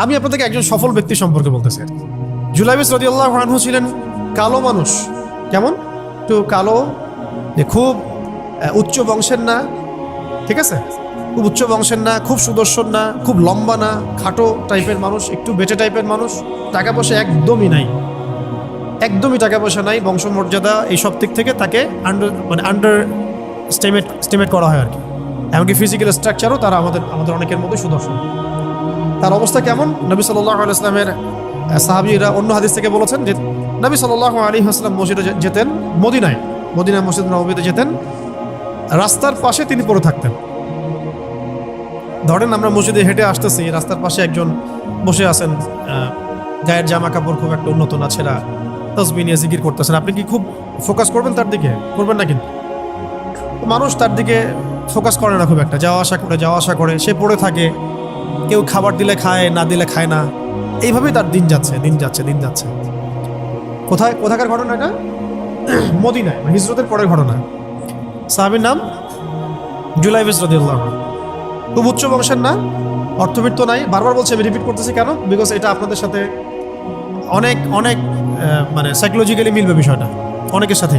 আমি আপনাদেরকে একজন সফল ব্যক্তি সম্পর্কে বলতেছি। জুলাইবিস রাদিয়াল্লাহু আনহু ছিলেন কালো মানুষ। কেমন? একটু কালো, যে খুব উচ্চ বংশের না, ঠিক আছে, খুব উচ্চ বংশের না, খুব সুদর্শন না, খুব লম্বা না, খাটো টাইপের মানুষ, একটু বেটে টাইপের মানুষ। টাকা পয়সা একদমই নাই, একদমই টাকা পয়সা নাই, বংশমর্যাদা এইসব দিক থেকে তাকে আন্ডার স্টিমেট করা হয় আর কি। এমনকি ফিজিক্যাল স্ট্রাকচারও তারা আমাদের অনেকের মধ্যে সুদর্শন। তার অবস্থা কেমন? নবী সাল্লাল্লাহু আলাইহি ওয়াসাল্লামের সাহাবীরা অন্য হাদিস থেকে বলেছেন যে নবী সাল্লাল্লাহু আলাইহি ওয়াসাল্লাম মসজিদে যেতেন, মদিনায় মসজিদ নববীতে যেতেন, রাস্তার পাশে তিনি পড়ে থাকতেন। ধরেন আমরা মসজিদে হেঁটে আসতেছি, রাস্তার পাশে একজন বসে আছেন, গায়ের জামা কাপড় খুব একটা উন্নত না, ছেঁড়া, তাসবিহ নিয়ে জিকির করতেছেন। আপনি কি খুব ফোকাস করবেন তার দিকে? করবেন না। কিন্তু মানুষ তার দিকে ফোকাস করে না খুব একটা, যাওয়া আসা করে, সে পড়ে থাকে। কেউ খাবার দিলে খায়, না দিলে খায় না। এইভাবেই তার দিন যাচ্ছে। কোথাকার ঘটনা এটা? মদিনায়, হিজরতের পরের ঘটনা। সাহাবীর নাম জুলাইবিস রাদিয়াল্লাহু আনহু। খুব উচ্চ বংশের না, অর্থবিত্ত নাই। বারবার বলছি, আমি রিপিট করতেছি কেন? বিকজ এটা আপনাদের সাথে অনেক অনেক মানে সাইকোলজিক্যালি মিলবে বিষয়টা অনেকের সাথে,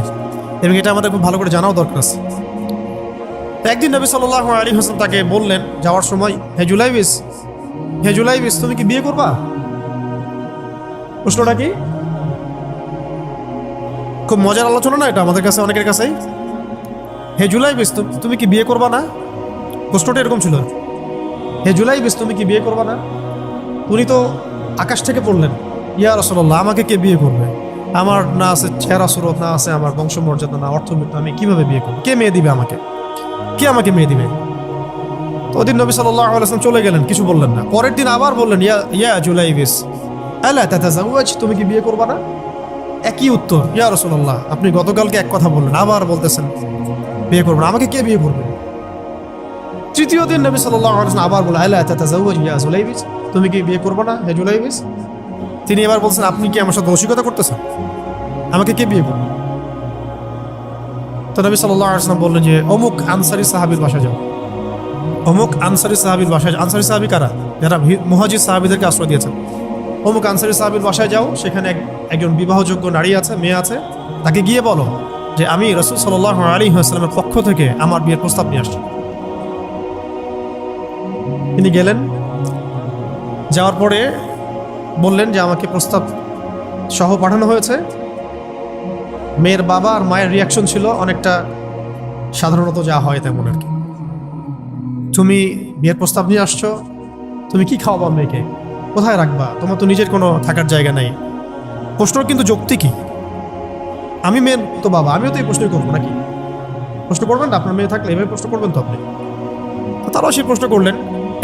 এবং এটা আমাদের খুব ভালো করে জানাও দরকার আছে। একদিন নবী সাল্লাল্লাহু আলাইহি ওয়াসাল্লাম তাকে বললেন যাওয়ার সময়, হে জুলাইবিস, তুমি কি বিয়ে করবা? প্রশ্নটা কি? খুব মজার আলোচনা না এটা আমাদের কাছে, অনেকের কাছেই। হে জুলাইবিস, তুমি কি বিয়ে করবা না? প্রশ্নটা এরকম ছিল, হে জুলাইবিস, তুমি কি বিয়ে করবা না? উনি তো আকাশ থেকে পড়লেন, ইয়া রাসূলুল্লাহ, আমাকে কে বিয়ে করবে? আমার না আছে চেহারা সুরত, না আছে আমার বংশমর্যাদা, না অর্থবিত্ত, আমি কিভাবে বিয়ে করবো? কে মেয়ে দিবে আমাকে? কে আমাকে মেয়ে দিবে? তো ওদিন নবী সাল্লাল্লাহু আলাইহি ওয়াসাল্লাম চলে গেলেন, কিছু বললেন না। পরের দিন আবার বললেন, ইয়া জুলাইবিস, আলা তাতাযাওয়াজ, তুমি কি বিয়ে করবা না? একই উত্তর, ইয়া রাসূলুল্লাহ, আপনি গতকালকে এক কথা বললেন, আবার বলতেছেন বিয়ে করবো না, আমাকে কে বিয়ে করবে? তৃতীয় দিন নবী সাল্লাল্লাহু আলাইহি ওয়াসাল্লাম আবার বললেন, আলা তাতাযাওয়াজ ইয়া জুলাইবিস, তুমি কি বিয়ে করবে না হে জুলাইবিস? তিনি এবার বলছেন, আপনি কি আমার সাথে রসিকতা করতেছেন? আমাকে কে বিয়ে করবে? তো নবী সাল্লাল্লাহু আলাইহি ওয়াসাল্লাম বললেন যে অমুক আনসারী সাহাবীর বাসায় যাও। অমুক আনসারী সাহাবীর বাসায়, আনসারী সাহাবী কারা? যারা মুহাজির সাহাবীদেরকে আশ্রয় দিয়েছেন। অমুক আনসারী সাহাবীর বাসায় যাও, সেখানে একজন বিবাহযোগ্য নারী আছে, মেয়ে আছে, তাকে গিয়ে বলো যে আমি রাসূল সাল্লাল্লাহু আলাইহি ওয়াসাল্লামের পক্ষ থেকে আমার বিয়ের প্রস্তাব নিয়ে আসছি। তিনি গেলেন, যাওয়ার পরে বললেন যে আমাকে প্রস্তাব সহ পাঠানো হয়েছে। মেয়ের বাবা আর মায়ের রিয়াকশন ছিল অনেকটা সাধারণত যা হয় তেমন আর কি। তুমি বিয়ের প্রস্তাব নিয়ে আসছো, তুমি কি খাওয়াবা মেয়েকে? কোথায় রাখবা? তোমার তো নিজের কোনো থাকার জায়গা নাই। প্রশ্ন কিন্তু যৌক্তিক কি? আমি মেয়ের তো বাবা, আমিও তো এই প্রশ্নই করবো নাকি? প্রশ্ন করবেন না? আপনার মেয়ে থাকলে এভাবে প্রশ্ন করবেন তো আপনি। তারাও সেই প্রশ্ন করলেন,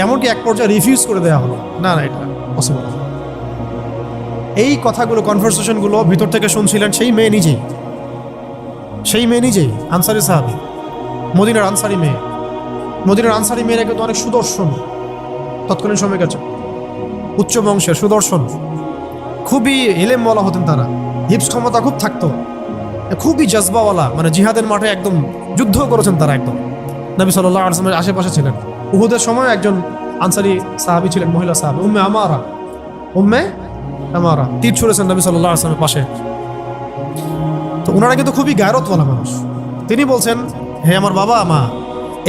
এমনকি এক পর্যায়ে রিফিউজ করে দেওয়া হলো, না এটা পসিবল। এই কথাগুলো, কনভারসেশনগুলো ভিতর থেকে শুনছিলেন সেই মেয়ে নিজেই, আনসারী সাহাবী, মদিনার আনসারী মেয়ে। মদিনার আনসারী মেয়েরা কিন্তু অনেক সুদর্শন তৎকালীন সময়কার, উচ্চ বংশের, সুদর্শন, খুবই ইলেমওয়ালা হতেন তারা, হিপস ক্ষমতা খুব থাকতো, খুবই জজবাওয়ালা, মানে জিহাদের মাঠে একদম যুদ্ধ করেছেন তারা, একদম নবী সাল্লাল্লাহু আলাইহি ওয়াসাল্লামের আশেপাশে ছিলেন। উহুদের সময় একজন আনসারী সাহাবী ছিলেন, মহিলা সাহাবী, উম্মে আমারা তীর ছুঁড়েছেন নবী সাল্লাল্লাহু আলাইহি ওয়াসাল্লামের পাশে। তো ওনারা কিন্তু খুবই গায়রতওয়ালা মানুষ। তিনি বলছেন, হে আমার বাবা মা,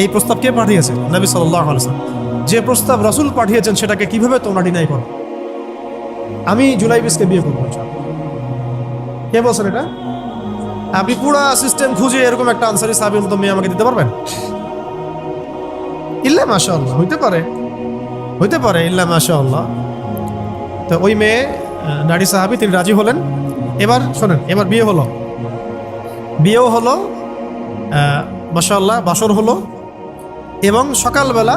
এই প্রস্তাব কে পাঠিয়েছে? নবী সাল্লাল্লাহু আলাইহি ওয়াসাল্লাম। যে প্রস্তাব রাসূল পাঠিয়েছেন সেটাকে কিভাবে তোমরা ডিনাই করো? আমি জুলাইবিসকে বিয়ে করবো। কে বলছেন এটা? আপনি পুরা সিস্টেম খুঁজে এরকম একটা আনসারী সাহাবীর মতো মেয়ে আমাকে দিতে পারবেন? ইল্লা মাশাআল্লাহ, হইতে পারে ইল্লা মাশাআল্লাহ। তো ওই মেয়ে নারী সাহাবী, তিনি রাজি হলেন। এবার শোনেন, এবার বিয়েও হলো, মাশাআল্লাহ, বাসর হলো, এবং সকালবেলা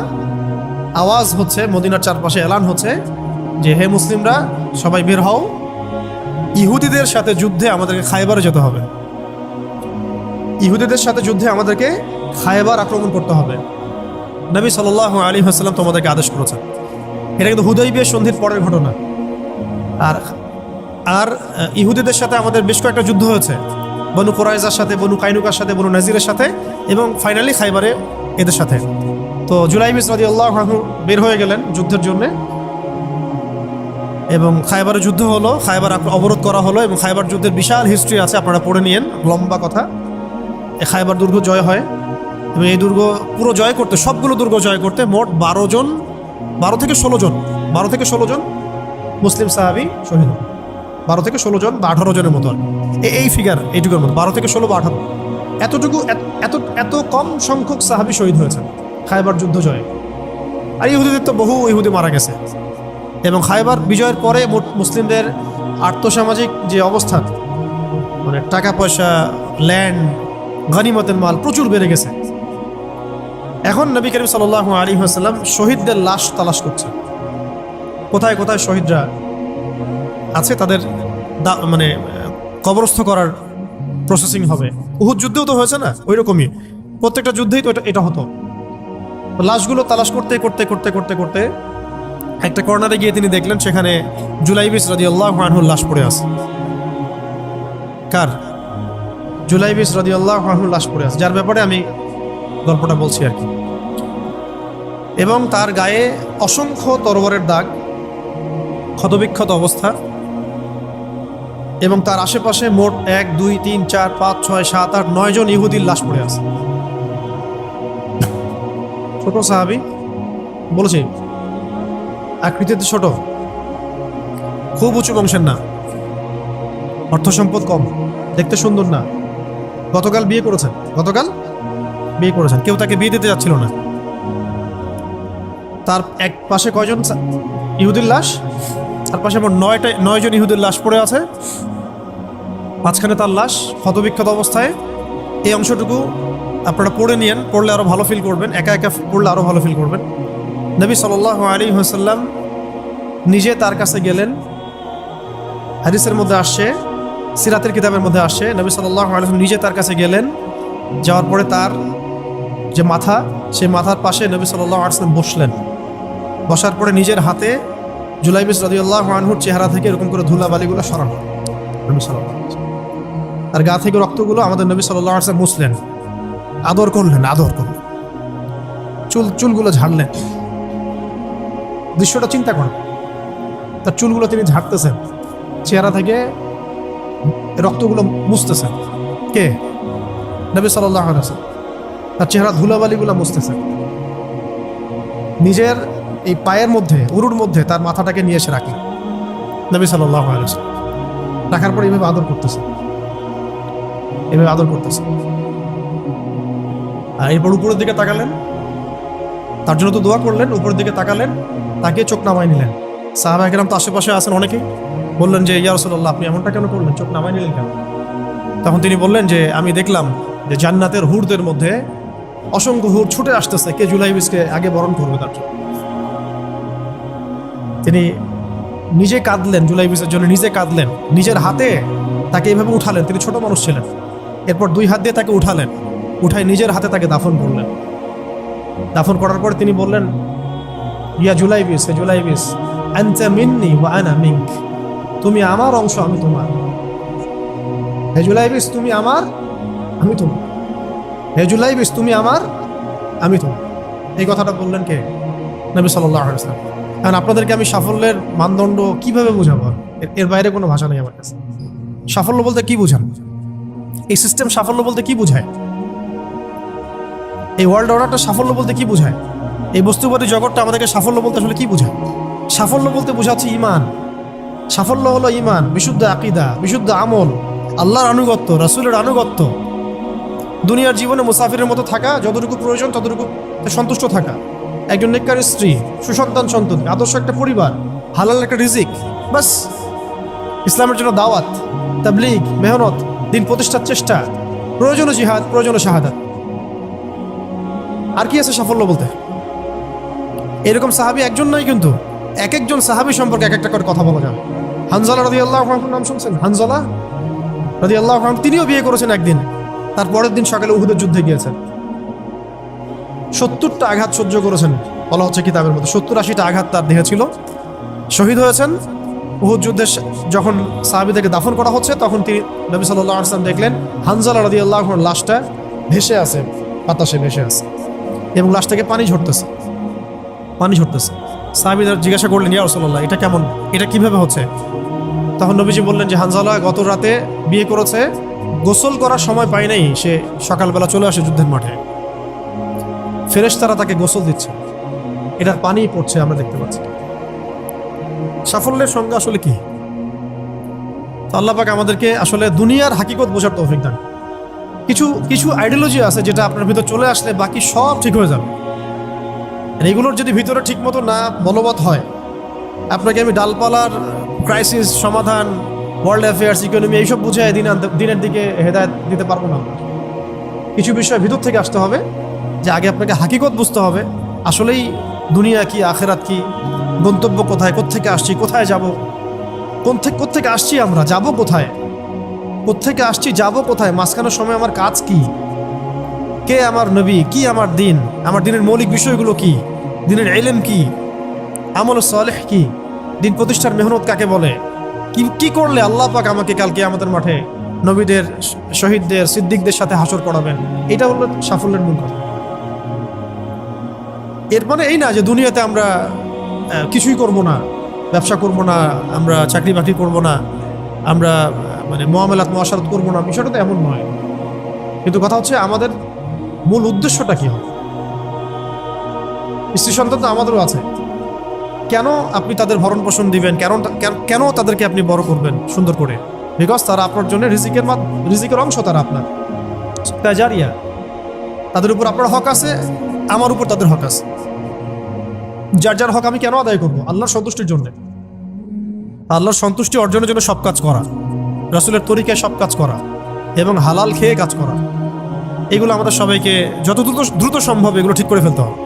আওয়াজ হচ্ছে, মদিনার চারপাশে এলান হচ্ছে যে হে মুসলিমরা, সবাই বের হও, ইহুদিদের সাথে যুদ্ধে আমাদেরকে খায়বারে যেতে হবে। ইহুদিদের সাথে যুদ্ধে আমাদেরকে খায়বার আক্রমণ করতে হবে। নবী সাল্লাল্লাহু আলাইহি ওয়াসাল্লাম তোমাদেরকে আদেশ করেছেন। এটা কিন্তু হুদাইবিয়া সন্ধির পরের ঘটনা। আর ইহুদিদের সাথে আমাদের বেশ কয়েকটা যুদ্ধ হয়েছে, বনু কুরাইজার সাথে, বনু কাইনুকার সাথে, বনু নাজিরের সাথে, এবং ফাইনালি খাইবারে এদের সাথে। তো জুলাইবিস রাদিয়াল্লাহু আনহু বের হয়ে গেলেন যুদ্ধের জন্যে। এবং খায়বারের যুদ্ধ হলো, খায়বার অবরোধ করা হলো এবং খায়বার যুদ্ধের বিশাল হিস্ট্রি আছে, আপনারা পড়ে নিয়েন, লম্বা কথা। এই খায়বার দুর্গ জয় হয় এবং এই দুর্গ পুরো জয় করতে, সবগুলো দুর্গ জয় করতে মোট 12 থেকে 16 জন মুসলিম সাহাবী শহীদ হন। 12 থেকে 16 জন বা 18 জনের মতো, এই ফিগার এইটুকুর মতো, 12 থেকে 16 বা 18, এতটুকু এত কম সংখ্যক সাহাবী শহীদ হয়েছেন খায়বার যুদ্ধ জয়ে। আর ইহুদিদের তো বহু ইহুদি মারা গেছে। এবং খায়বার বিজয়ের পরে মুসলিমদের আর্থসামাজিক যে অবস্থান, মানে টাকা পয়সা, ল্যান্ড, গনিমতের মাল প্রচুর বেড়ে গেছে। এখন নবী করিম সাল্লাল্লাহু আলাইহি ওয়াসাল্লাম শহীদদের লাশ তালাশ করছে, কোথায় কোথায় শহীদরা আছে, তাদের মানে কবরস্থ করার প্রসেসিং হবে। উহুদ যুদ্ধেও তো হয়েছে না, ওই রকমই প্রত্যেকটা যুদ্ধেই তো এটা হতো। লাশগুলো তালাশ করতে করতে করতে করতে করতে একটা কর্নারে গিয়ে তিনি দেখলেন সেখানে জুলাইবিস রাদিয়াল্লাহু আনহুর লাশ পড়ে আছে। কার? জুলাইবিস রাদিয়াল্লাহু আনহুর লাশ পড়ে আছে, যার ব্যাপারে আমি গল্পটা বলছি আর কি। এবং তার গায়ে অসংখ্য তরবারের দাগ, ক্ষতবিক্ষত অবস্থা, এবং তার আশেপাশে মোট 1 2 3 4 5 6 7 8 9 জন ইহুদির লাশ পড়ে আছে। ছোট সাহাবী, বলেছি আকৃতিতে ছোট, খুব উঁচু বংশের না, অর্থ সম্পদ কম, দেখতে সুন্দর না। গতকাল বিয়ে করেছেন, কেউ তাকে বিয়ে দিতে যাচ্ছিল না। তার এক পাশে কয়জন ইহুদির লাশ, তার পাশে মোট 9 জন ইহুদির লাশ পড়ে আছে, মাঝখানে তার লাশ ক্ষতবিক্ষত অবস্থায়। এই অংশটুকু আপনারা পড়ে নিয়েন, পড়লে আরো ভালো ফিল করবেন, একা একা পড়লে আরো ভালো ফিল করবেন। নবী সাল্লাল্লাহু আলাইহি ওয়াসাল্লাম নিজে তার কাছে গেলেন। হাদিসের মধ্যে আসছে, সিরাতের কিতাবের মধ্যে আসছে, নবী সাল্লাল্লাহু আলাইহি ওয়াসাল্লাম নিজে তার কাছে গেলেন। যাওয়ার পরে তার যে মাথা, সেই মাথার পাশে নবী সাল্লাল্লাহু আলাইহি ওয়াসাল্লাম বসলেন। বসার পরে নিজের হাতে জুলাইবিস রাদিয়াল্লাহু আনহুর চেহারা থেকে এরকম করে ধুলাবালিগুলো সরানো, নবী সাল্লাল্লাহু আলাইহি ওয়াসাল্লাম তার গা থেকে রক্তগুলো আমাদের নবী সাল্লাল্লাহু আলাইহি ওয়াসাল্লাম মুছলেন, আদর করলেন, চুলগুলো ঝাড়লেন। দৃশ্যটা চিন্তা করেন, তার চুলগুলো তিনি ঝাড়তেছেন, চেহারা থেকে রক্তগুলো মুছতেছেন। কে? নবী সাল্লাল্লাহু আলাইহি ওয়াসাল্লাম তার চেহারা ধুলাবালিগুলো মুছতেছেন। নিজের এই পায়ের মধ্যে, উরুর মধ্যে তার মাথাটাকে নিয়ে এসে রাখলেন নবী সাল্লাল্লাহু আলাইহি ওয়াসাল্লাম। রাখার পর এইভাবে আদর করতেছেন। আর এরপর উপরের দিকে তাকালেন, তার জন্য তো দোয়া করলেন, উপরের দিকে তাকালেন, তাকে চোখ নামায় নিলেন। সাহাবা কেরাম তো আশেপাশে আছেন অনেকেই, বললেন যে ইয়া রাসূলুল্লাহ, আপনি এমনটা কেন করলেন, চোখ নামায় নিলেন কেন? তখন তিনি বললেন যে আমি দেখলাম যে জান্নাতের হুরদের মধ্যে অসংখ্য হুর ছুটে আসতেছে, কে জুলাইবিসকে আগে বরণ করবে তার জন্য। তিনি নিজে কাঁদলেন, জুলাইবিসের জন্য নিজে কাঁদলেন, নিজের হাতে তাকে এইভাবে উঠালেন। তিনি ছোট মানুষ ছিলেন। এরপর 2 হাত দিয়ে তাকে উঠায় নিজের হাতে তাকে দাফন করলেন। দাফন করার পর তিনি বললেন, ইয়া জুলাইবিস, হে জুলাইবিস, আনতা মিন্নি ওয়া আনা মিনক, তুমি আমার অংশ, আমি তোমার। হে জুলাইবিস, তুমি আমার, আমি তোমার। হে জুলাইবিস, তুমি আমার, আমি তোমার। এই কথাটা বললেন কে? নবী সাল্লাল্লাহু আলাইহি ওয়াসাল্লাম। কারণ আপনাদেরকে আমি সাফল্যের মানদণ্ড কিভাবে বোঝাবো, এর বাইরে কোনো ভাষা নেই আমার কাছে। সাফল্য বলতে কি বোঝান? এই সিস্টেম সাফল্য বলতে কি বোঝায়? এই ওয়ার্ল্ড অর্ডারটা সাফল্য বলতে কি বোঝায়? এই বস্তুবাদী জগৎটা আমাদেরকে সাফল্য বলতে আসলে কি বোঝায়? সাফল্য বলতে বোঝাচ্ছে ইমান। সাফল্য হলো ইমান, বিশুদ্ধ আকীদা, বিশুদ্ধ আমল, আল্লাহর আনুগত্য, রাসূলের আনুগত্য, দুনিয়ার জীবনে মুসাফিরের মতো থাকা, যতটুকু প্রয়োজন ততটুকু সন্তুষ্ট থাকা, একজন নেককার স্ত্রী, সুসন্তান সন্ততি, আদর্শ একটা পরিবার, হালাল একটা রিজিক, বাস। ইসলামের জন্য দাওয়াত, তাবলীগ, মেহনত, দিন প্রতিষ্ঠার চেষ্টা, প্রয়োজন জিহাদ, প্রয়োজন শাহাদাত। আর কি আছে সাফল্য বলতে? এরকম সাহাবী একজন নয়, কিন্তু এক একজন সাহাবী সম্পর্কে এক একটা করে কথা বলা যাবে। হানজালা রাদিয়াল্লাহু আনহুর নাম শুনছেন? হানজালা রাদিয়াল্লাহু আনহু, তিনিও বিয়ে করেছেন একদিন। তার পরের দিন সকালে উহুদের যুদ্ধে গিয়েছেন। 70টা আঘাত সহ্য করেছেন, বলা হচ্ছে কিতাবের মধ্যে 70-80টা আঘাত তার দেহে ছিল। শহীদ হয়েছেন। উহুদ যুদ্ধে যখন সাহাবীদেরকে দাফন করা হচ্ছে, তখন তিনি নবী সাল্লাল্লাহু আলাইহি ওয়াসাল্লাম দেখলেন হানজালা রাদিয়াল্লাহু আনহুর লাশটা ভেসে আছে, বাতাসে ভেসে আছে, এবং লাশটাকে পানি ঝরতেছে। সাহাবীরা জিজ্ঞাসা করলেন, ইয়া রাসূলুল্লাহ, এটা কেমন, এটা কিভাবে হচ্ছে? তখন নবীজি বললেন যে হানজালা গত রাতে বিয়ে করেছে, গোসল করার সময় পায় নাই, সে সকালবেলা চলে আসে যুদ্ধের মাঠে, ফেরেশতারা তাকে গোসল দিচ্ছে, এটার পানি পড়ছে, আমরা দেখতে পাচ্ছি। সাফল্যের সংজ্ঞা আসলে কি? তো আল্লাহ পাক আমাদেরকে আসলে দুনিয়ার হাকিকত বোঝার তৌফিক দান। কিছু কিছু আইডিওলজি আছে যেটা আপনার ভিতর চলে আসলে বাকি সব ঠিক হয়ে যাবে। আর এগুলোর যদি ভিতরে ঠিক মতো না বলবৎ হয়, আপনাকে আমি ডালপালার ক্রাইসিস সমাধান, ওয়ার্ল্ড অ্যাফেয়ার্স, ইকোনমি এইসব বুঝে দিনের দিকে হেদায়েত দিতে পারবো না। কিছু বিষয় ভিতর থেকে আসতে হবে, যে আগে আপনাকে হাকিকত বুঝতে হবে, আসলেই দুনিয়া কি, আখেরাত কি, গন্তব্য কোথায়, কোত্থেকে আসছি, কোথায় যাব, কোত্থেকে আসছি, আমরা যাব কোথায়, কোত্থেকে আসছি, যাব কোথায়, মাঝখানের সময় আমার কাজ কি, কে আমার নবী, কি আমার দিন, আমার দিনের মৌলিক বিষয়গুলো কি, দিনের ইলম কি, আমল সালেহ কি, দিন প্রতিষ্ঠার মেহনত কাকে বলে, কি কি করলে আল্লাহ পাক আমাকে কালকে আমাদের মাঠে নবীদের, শহীদদের, সিদ্দিকদের সাথে হাসর করাবেন। এটা হলো সাফল্যের মূল কথা। এর মানে এই না যে দুনিয়াতে আমরা কিছুই করব না, ব্যবসা করব না, আমরা চাকরি বাকরি করব না, আমরা মানে মুআমালাত মুআশারাত করব না, বিষয়টা তো এমন নয়। কিন্তু কথা হচ্ছে আমাদের মূল উদ্দেশ্যটা কি হবে। স্ত্রী সন্তান তো আমাদেরও আছে, কেন আপনি তাদের ভরণ পোষণ দিবেন, কেন তাদেরকে আপনি বড় করবেন সুন্দর করে? বিকজ তারা আপনার জন্য রিজিকের অংশ, তারা আপনার তাজারিয়া, তাদের উপর আপনার হক আছে, আমার উপর তাদের হক আছে। যার যার হক আমি কেন আদায় করবো? আল্লাহর সন্তুষ্টির জন্য, আল্লাহর সন্তুষ্টি অর্জনের জন্য সব কাজ করা, রাসূলের তরিকায় সব কাজ করা এবং হালাল খেয়ে কাজ করা। এগুলো আমাদের সবাইকে যত দ্রুত সম্ভব এগুলো ঠিক করে ফেলতে হবে।